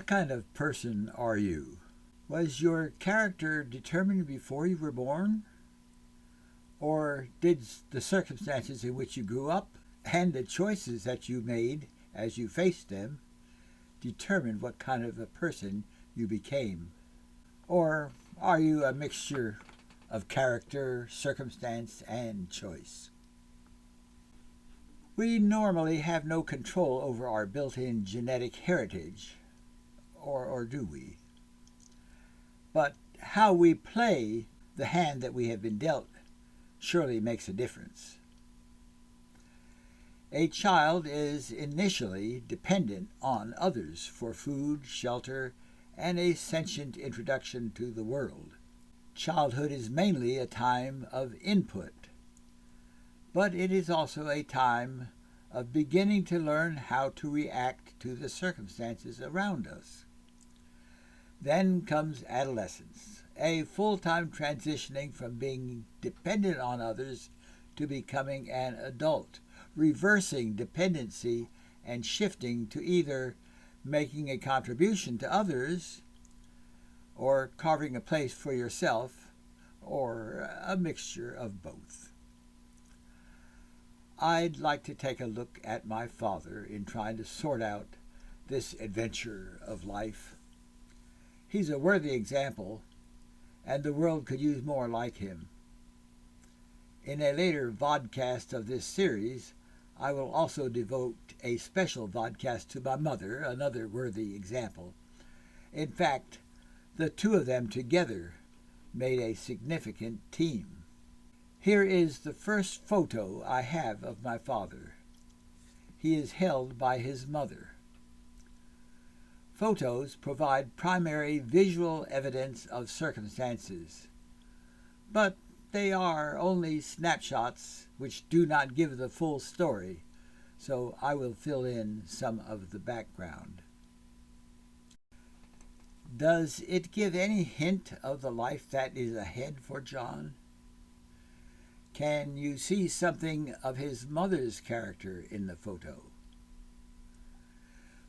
What kind of person are you? Was your character determined before you were born? Or did the circumstances in which you grew up and the choices that you made as you faced them determine what kind of a person you became? Or are you a mixture of character, circumstance, and choice? We normally have no control over our built-in genetic heritage, or do we? But how we play the hand that we have been dealt surely makes a difference. A child is initially dependent on others for food, shelter, and a sentient introduction to the world. Childhood is mainly a time of input, but it is also a time of beginning to learn how to react to the circumstances around us. Then comes adolescence, a full-time transitioning from being dependent on others to becoming an adult, reversing dependency and shifting to either making a contribution to others or carving a place for yourself, or a mixture of both. I'd like to take a look at my father in trying to sort out this adventure of life. He's a worthy example, and the world could use more like him. In a later vodcast of this series, I will also devote a special vodcast to my mother, another worthy example. In fact, the two of them together made a significant team. Here is the first photo I have of my father. He is held by his mother. Photos provide primary visual evidence of circumstances, but they are only snapshots which do not give the full story, so I will fill in some of the background. Does it give any hint of the life that is ahead for John? Can you see something of his mother's character in the photo?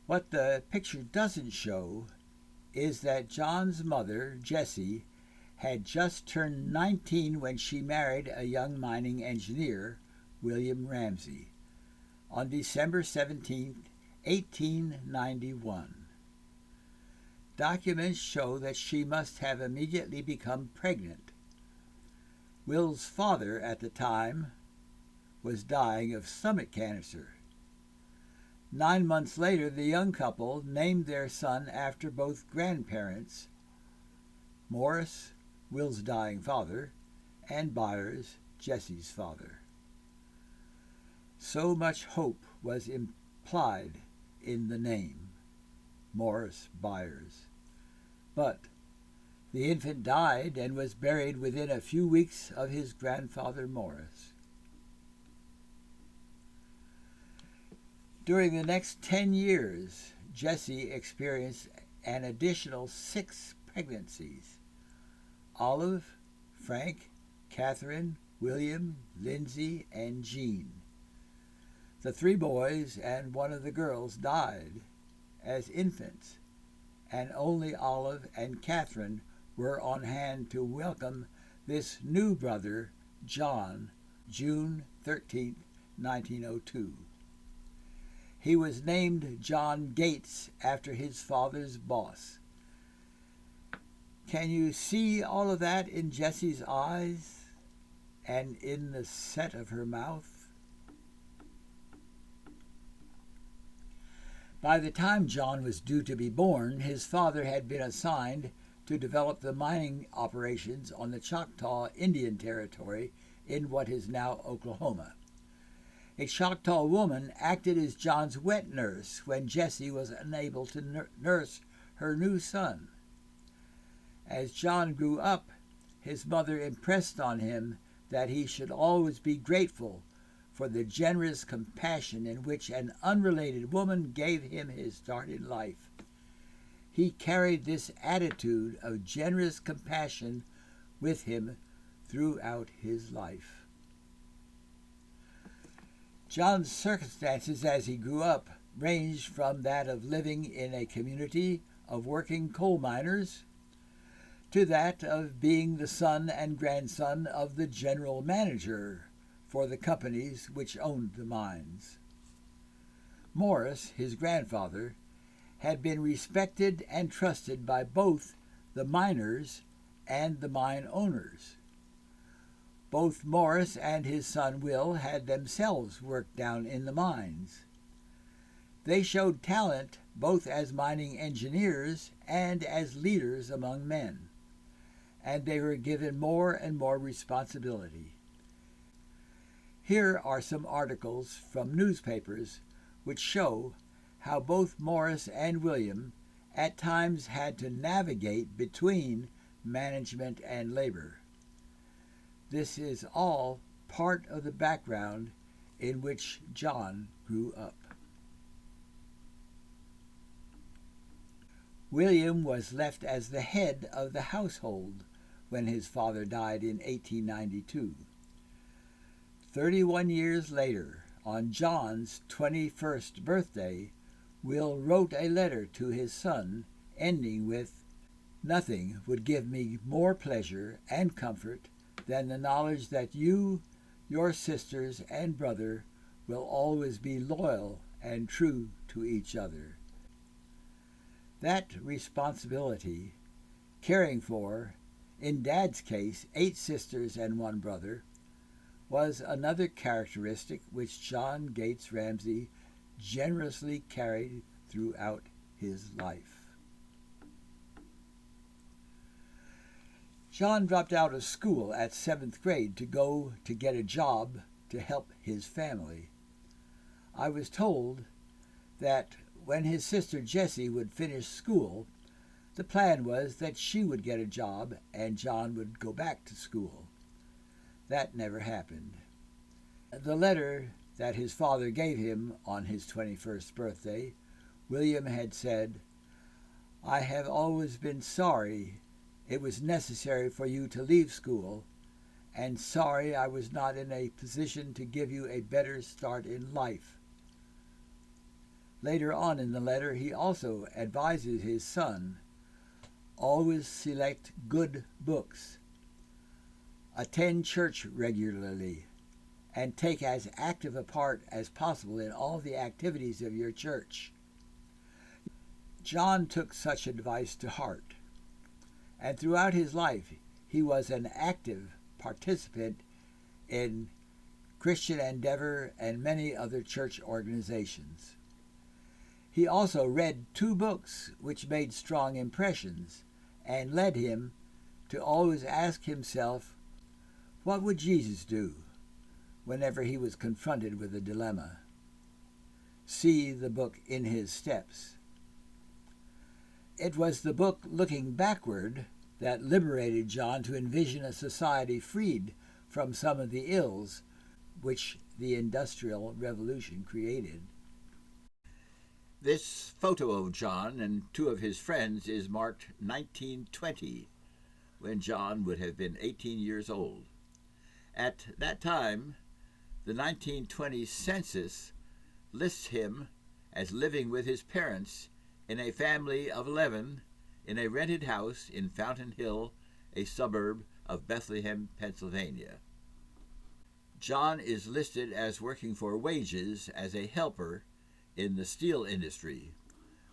What the picture doesn't show is that John's mother, Jessie, had just turned 19 when she married a young mining engineer, William Ramsay, on December 17, 1891. Documents show that she must have immediately become pregnant. Will's father at the time was dying of stomach cancer. 9 months later, the young couple named their son after both grandparents, Morris, Will's dying father, and Byers, Jessie's father. So much hope was implied in the name, Morris Byers. But the infant died and was buried within a few weeks of his grandfather Morris. During the next 10 years, Jessie experienced an additional 6 pregnancies. Olive, Frank, Catherine, William, Lindsay, and Jean. The 3 boys and 1 of the girls died as infants, and only Olive and Catherine were on hand to welcome this new brother, John, June 13, 1902. He was named John Gates after his father's boss. Can you see all of that in Jessie's eyes and in the set of her mouth? By the time John was due to be born, his father had been assigned to develop the mining operations on the Choctaw Indian Territory in what is now Oklahoma. A Choctaw woman acted as John's wet nurse when Jessie was unable to nurse her new son. As John grew up, his mother impressed on him that he should always be grateful for the generous compassion in which an unrelated woman gave him his start in life. He carried this attitude of generous compassion with him throughout his life. John's circumstances as he grew up ranged from that of living in a community of working coal miners to that of being the son and grandson of the general manager for the companies which owned the mines. Morris, his grandfather, had been respected and trusted by both the miners and the mine owners. Both Morris and his son Will had themselves worked down in the mines. They showed talent both as mining engineers and as leaders among men, and they were given more and more responsibility. Here are some articles from newspapers which show how both Morris and William at times had to navigate between management and labor. This is all part of the background in which John grew up. William was left as the head of the household when his father died in 1892. 31 years later, on John's 21st birthday, Will wrote a letter to his son, ending with, "Nothing would give me more pleasure and comfort than the knowledge that you, your sisters, and brother will always be loyal and true to each other." That responsibility, caring for, in Dad's case, 8 sisters and 1 brother, was another characteristic which John Gates Ramsay generously carried throughout his life. John dropped out of school at 7th grade to go to get a job to help his family. I was told that when his sister Jessie would finish school, the plan was that she would get a job and John would go back to school. That never happened. The letter that his father gave him on his 21st birthday, William had said, "I have always been sorry it was necessary for you to leave school, and sorry I was not in a position to give you a better start in life." Later on in the letter, he also advises his son, "Always select good books, attend church regularly, and take as active a part as possible in all the activities of your church." John took such advice to heart, and throughout his life he was an active participant in Christian Endeavor and many other church organizations. He also read 2 books which made strong impressions and led him to always ask himself, what would Jesus do whenever he was confronted with a dilemma? See the book In His Steps. It was the book Looking Backward that liberated John to envision a society freed from some of the ills which the Industrial Revolution created. This photo of John and 2 of his friends is marked 1920, when John would have been 18 years old. At that time, the 1920 census lists him as living with his parents in a family of 11 in a rented house in Fountain Hill, a suburb of Bethlehem, Pennsylvania. John is listed as working for wages as a helper in the steel industry,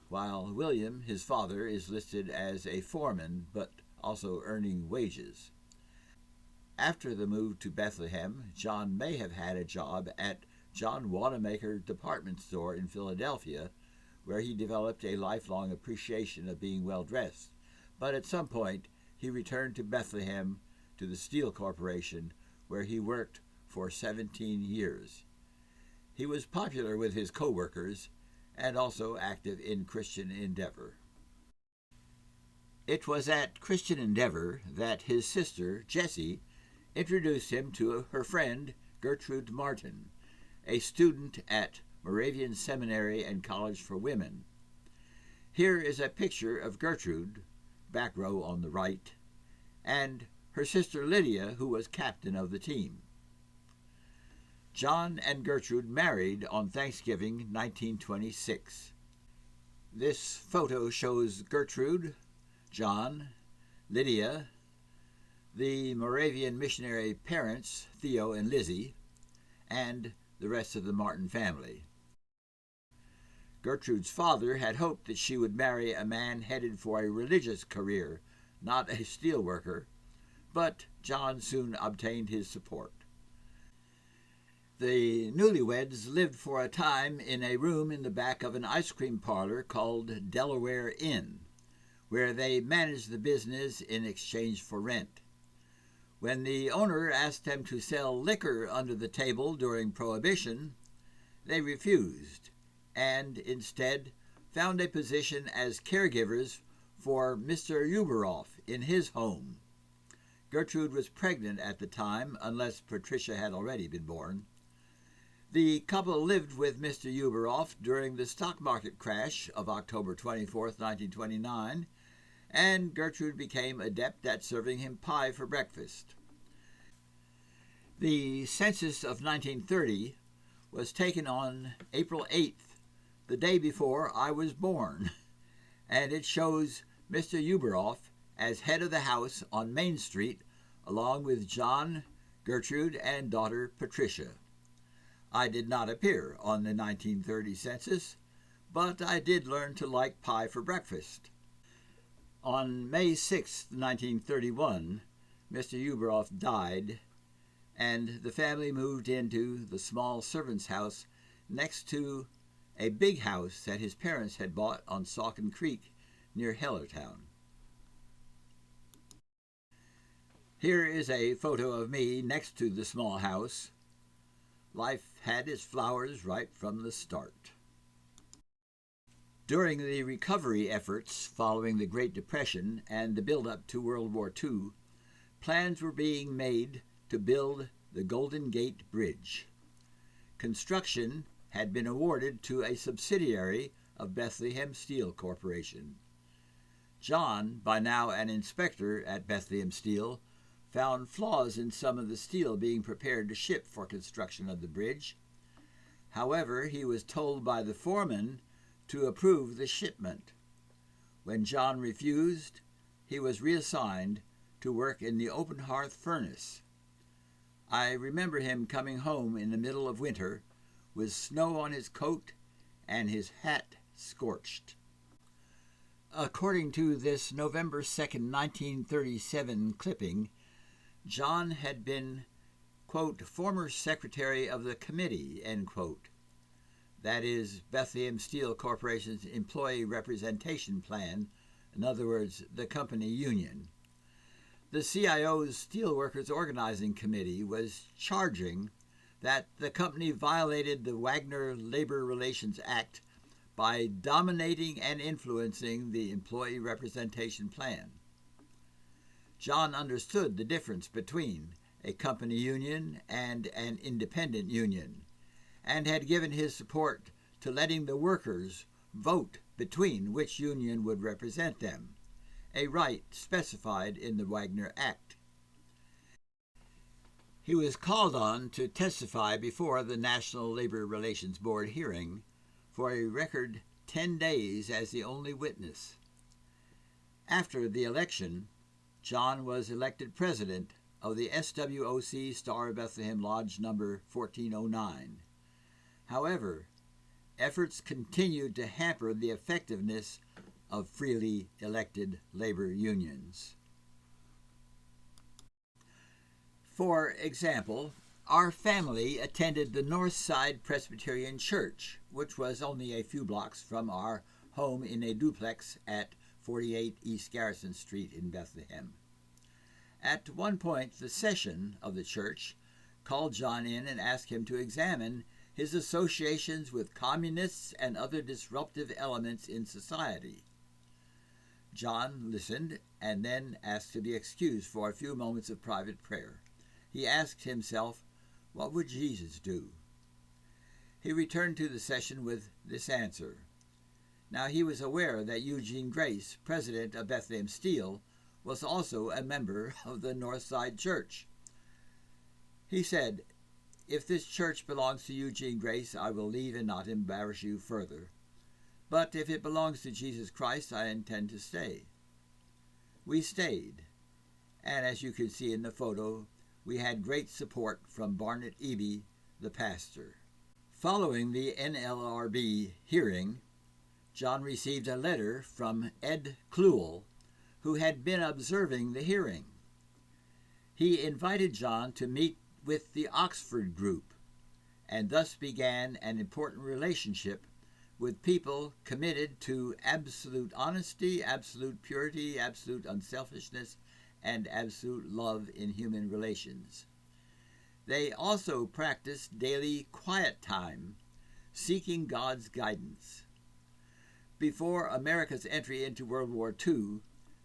while William, his father, is listed as a foreman but also earning wages. After the move to Bethlehem, John may have had a job at John Wanamaker Department Store in Philadelphia, where he developed a lifelong appreciation of being well-dressed. But at some point, he returned to Bethlehem to the Steel Corporation, where he worked for 17 years. He was popular with his co-workers and also active in Christian Endeavor. It was at Christian Endeavor that his sister, Jessie, introduced him to her friend Gertrude Martin, a student at Moravian Seminary and College for Women. Here is a picture of Gertrude, back row on the right, and her sister Lydia, who was captain of the team. John and Gertrude married on Thanksgiving 1926. This photo shows Gertrude, John, Lydia, the Moravian missionary parents, Theo and Lizzie, and the rest of the Martin family. Gertrude's father had hoped that she would marry a man headed for a religious career, not a steelworker, but John soon obtained his support. The newlyweds lived for a time in a room in the back of an ice cream parlor called Delaware Inn, where they managed the business in exchange for rent. When the owner asked them to sell liquor under the table during Prohibition, they refused and instead found a position as caregivers for Mr. Uberoff in his home. Gertrude was pregnant at the time, unless Patricia had already been born. The couple lived with Mr. Uberoff during the stock market crash of October 24, 1929, and Gertrude became adept at serving him pie for breakfast. The census of 1930 was taken on April 8th, the day before I was born, and it shows Mr. Uberoff as head of the house on Main Street, along with John, Gertrude, and daughter Patricia. I did not appear on the 1930 census, but I did learn to like pie for breakfast. On May 6, 1931, Mr. Uberoff died, and the family moved into the small servant's house next to a big house that his parents had bought on Saucon Creek near Hellertown. Here is a photo of me next to the small house. Life had its flowers right from the start. During the recovery efforts following the Great Depression and the build-up to World War II, plans were being made to build the Golden Gate Bridge. Construction had been awarded to a subsidiary of Bethlehem Steel Corporation. John, by now an inspector at Bethlehem Steel, found flaws in some of the steel being prepared to ship for construction of the bridge. However, he was told by the foreman to approve the shipment. When John refused, he was reassigned to work in the open hearth furnace. I remember him coming home in the middle of winter with snow on his coat and his hat scorched. According to this November 2nd, 1937 clipping, John had been, quote, former secretary of the committee, end quote. That is Bethlehem Steel Corporation's employee representation plan, in other words, the company union. The CIO's Steelworkers Organizing Committee was charging that the company violated the Wagner Labor Relations Act by dominating and influencing the employee representation plan. John understood the difference between a company union and an independent union, and had given his support to letting the workers vote between which union would represent them, a right specified in the Wagner Act. He was called on to testify before the National Labor Relations Board hearing for a record 10 days as the only witness. After the election, John was elected president of the SWOC Star of Bethlehem Lodge number 1409. However, efforts continued to hamper the effectiveness of freely elected labor unions. For example, our family attended the Northside Presbyterian Church, which was only a few blocks from our home in a duplex at 48 East Garrison Street in Bethlehem. At one point, the session of the church called John in and asked him to examine his associations with communists and other disruptive elements in society. John listened and then asked to be excused for a few moments of private prayer. He asked himself, what would Jesus do? He returned to the session with this answer. Now he was aware that Eugene Grace, president of Bethlehem Steel, was also a member of the Northside Church. He said, if this church belongs to Eugene Grace, I will leave and not embarrass you further. but if it belongs to Jesus Christ, I intend to stay. We stayed, and as you can see in the photo, we had great support from Barnett Eby, the pastor. Following the NLRB hearing, John received a letter from Ed Kluel, who had been observing the hearing. He invited John to meet with the Oxford group, and thus began an important relationship with people committed to absolute honesty, absolute purity, absolute unselfishness, and absolute love in human relations. They also practiced daily quiet time, seeking God's guidance. Before America's entry into World War II,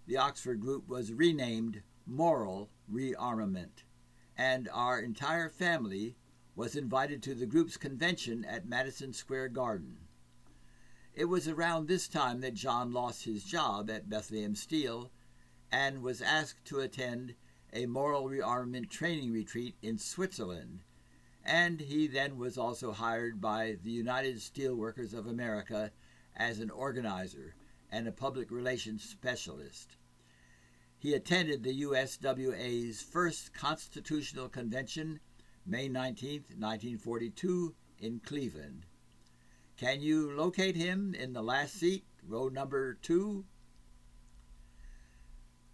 the Oxford group was renamed Moral Rearmament, and our entire family was invited to the group's convention at Madison Square Garden. It was around this time that John lost his job at Bethlehem Steel and was asked to attend a moral rearmament training retreat in Switzerland, and he then was also hired by the United Steelworkers of America as an organizer and a public relations specialist. He attended the USWA's first Constitutional Convention, May 19, 1942, in Cleveland. Can you locate him in the last seat, row number 2?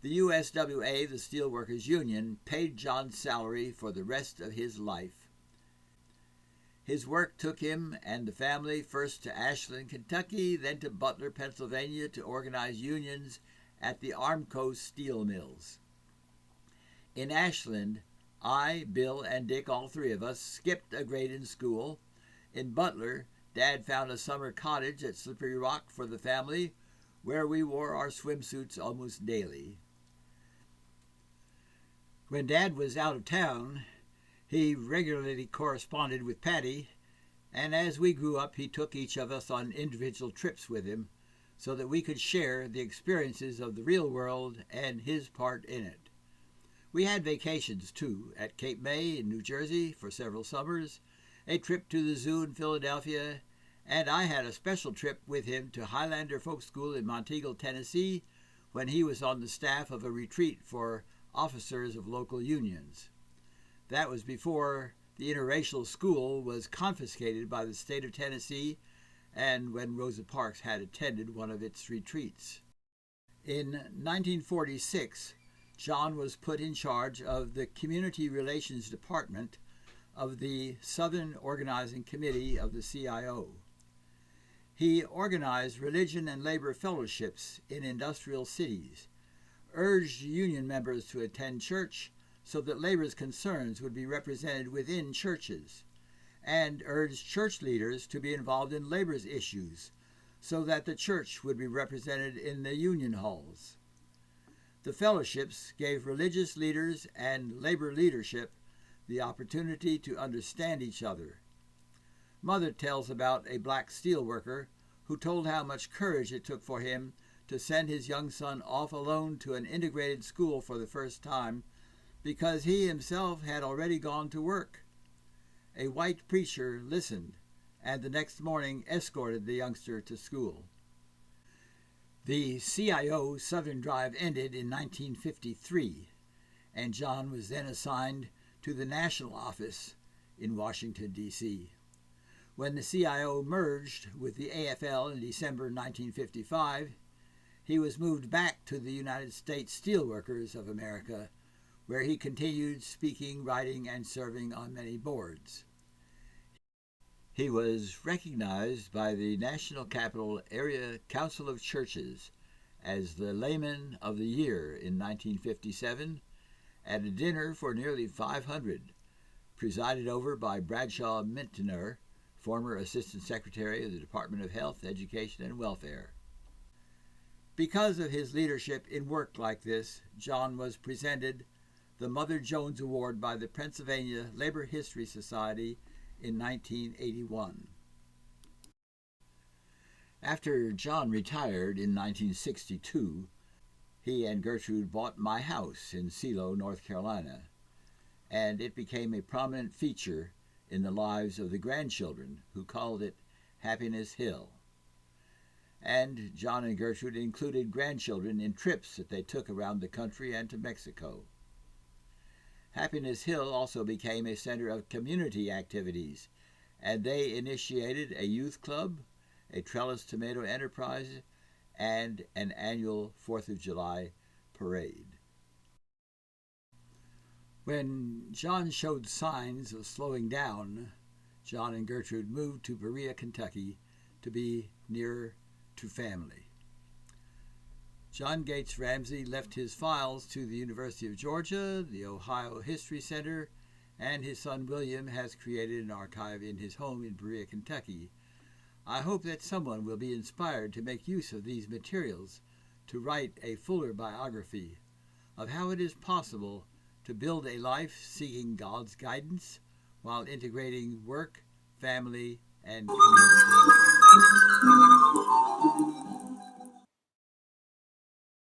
The USWA, the Steelworkers Union, paid John's salary for the rest of his life. His work took him and the family first to Ashland, Kentucky, then to Butler, Pennsylvania, to organize unions at the Armco steel mills. In Ashland, I, Bill, and Dick, all three of us, skipped a grade in school. In Butler, Dad found a summer cottage at Slippery Rock for the family, where we wore our swimsuits almost daily. When Dad was out of town, he regularly corresponded with Patty, and as we grew up, he took each of us on individual trips with him so that we could share the experiences of the real world and his part in it. We had vacations, too, at Cape May in New Jersey for several summers, a trip to the zoo in Philadelphia, and I had a special trip with him to Highlander Folk School in Monteagle, Tennessee, when he was on the staff of a retreat for officers of local unions. That was before the interracial school was confiscated by the state of Tennessee and when Rosa Parks had attended one of its retreats. In 1946, John was put in charge of the Community Relations Department of the Southern Organizing Committee of the CIO. He organized religion and labor fellowships in industrial cities, urged union members to attend church so that labor's concerns would be represented within churches, and urged church leaders to be involved in labor's issues so that the church would be represented in the union halls. The fellowships gave religious leaders and labor leadership the opportunity to understand each other. Mother tells about a black steelworker who told how much courage it took for him to send his young son off alone to an integrated school for the first time because he himself had already gone to work. A white preacher listened and the next morning escorted the youngster to school. The CIO Southern Drive ended in 1953, and John was then assigned to the national office in Washington, D.C. When the CIO merged with the AFL in December 1955, he was moved back to the United States Steelworkers of America, where he continued speaking, writing, and serving on many boards. He was recognized by the National Capital Area Council of Churches as the Layman of the Year in 1957 at a dinner for nearly 500, presided over by Bradshaw Mintner, former Assistant Secretary of the Department of Health, Education, and Welfare. Because of his leadership in work like this, John was presented the Mother Jones Award by the Pennsylvania Labor History Society in 1981. After John retired in 1962, he and Gertrude bought my house in Silo, North Carolina, and it became a prominent feature in the lives of the grandchildren, who called it Happiness Hill. and John and Gertrude included grandchildren in trips that they took around the country and to Mexico. Happiness Hill also became a center of community activities, and they initiated a youth club, a trellis tomato enterprise, and an annual 4th of July parade. When John showed signs of slowing down, John and Gertrude moved to Berea, Kentucky to be nearer to family. John Gates Ramsay left his files to the University of Georgia, the Ohio History Center, and his son William has created an archive in his home in Berea, Kentucky. I hope that someone will be inspired to make use of these materials to write a fuller biography of how it is possible to build a life seeking God's guidance while integrating work, family, and community.